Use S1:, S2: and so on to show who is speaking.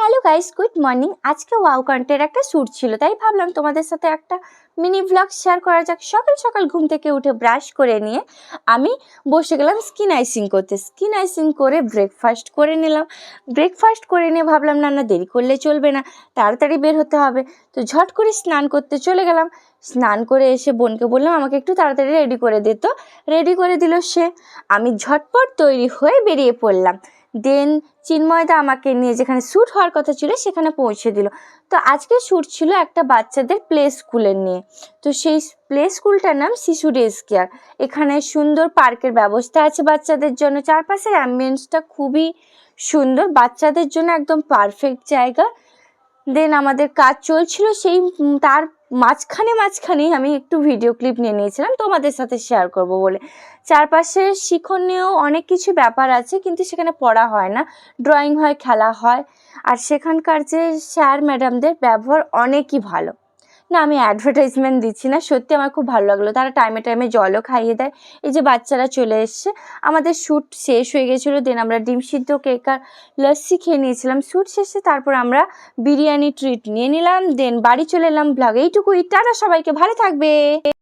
S1: Hello guys, good morning. আজকে wow কন্টের একটা shoot ছিল, তাই ভাবলাম তোমাদের সাথে একটা মিনি ভ্লগ শেয়ার করা যাক। সকাল সকাল ঘুম থেকে উঠে ব্রাশ করে নিয়ে আমি বসে গেলাম স্কিন আইসিং করতে। স্কিন আইসিং করে ব্রেকফাস্ট করে নিলাম। ব্রেকফাস্ট করে নিয়ে ভাবলাম না না দেরি করলে চলবে না, তাড়াতাড়ি বের হতে হবে। তো ঝট করে স্নান করতে চলে গেলাম। স্নান করে এসে বোনকে বললাম আমাকে একটু তাড়াতাড়ি রেডি করে দিত। রেডি করে দিল সে। আমি ঝটপট তৈরি হয়ে বেরিয়ে পড়লাম। দেন চিন্ময়দা আমাকে নিয়ে যেখানে শ্যুট হওয়ার কথা ছিল সেখানে পৌঁছে দিল। তো আজকে শ্যুট ছিল একটা বাচ্চাদের প্লে স্কুলের নিয়ে। তো সেই প্লে স্কুলটার নাম শিশু ডে কেয়ার। এখানে সুন্দর পার্কের ব্যবস্থা আছে বাচ্চাদের জন্য। চারপাশের অ্যাম্বিয়েন্সটা খুবই সুন্দর, বাচ্চাদের জন্য একদম পারফেক্ট জায়গা। দেন আমাদের কাজ চলছিল, সেই তার মাঝখানেই আমি একটু ভিডিও ক্লিপ নিয়ে নিয়েছিলাম তোমাদের সাথে শেয়ার করব বলে। চারপাশে শিক্ষণীয় অনেক কিছু ব্যাপার আছে, কিন্তু সেখানে পড়া হয় না, ড্রয়িং হয়, খেলা হয়। আর সেখানকার যে স্যার ম্যাডামদের ব্যবহার অনেকই ভালো। না, আমি অ্যাডভার্টাইজমেন্ট দিচ্ছি না, সত্যি আমার খুব ভালো লাগলো। তারা টাইমে টাইমে জলও খাইয়ে দেয়। এই যে বাচ্চারা চলে এসছে, আমাদের শ্যুট শেষ হয়ে গেছিলো। দেন আমরা ডিম সিদ্ধ, কেক আর লস্যি খেয়ে নিয়েছিলাম শ্যুট শেষে। তারপর আমরা বিরিয়ানি ট্রিট নিয়ে নিলাম। দেন বাড়ি চলে এলাম। ব্লগ এইটুকুই। টাটা, সবাইকে ভালো থাকবে।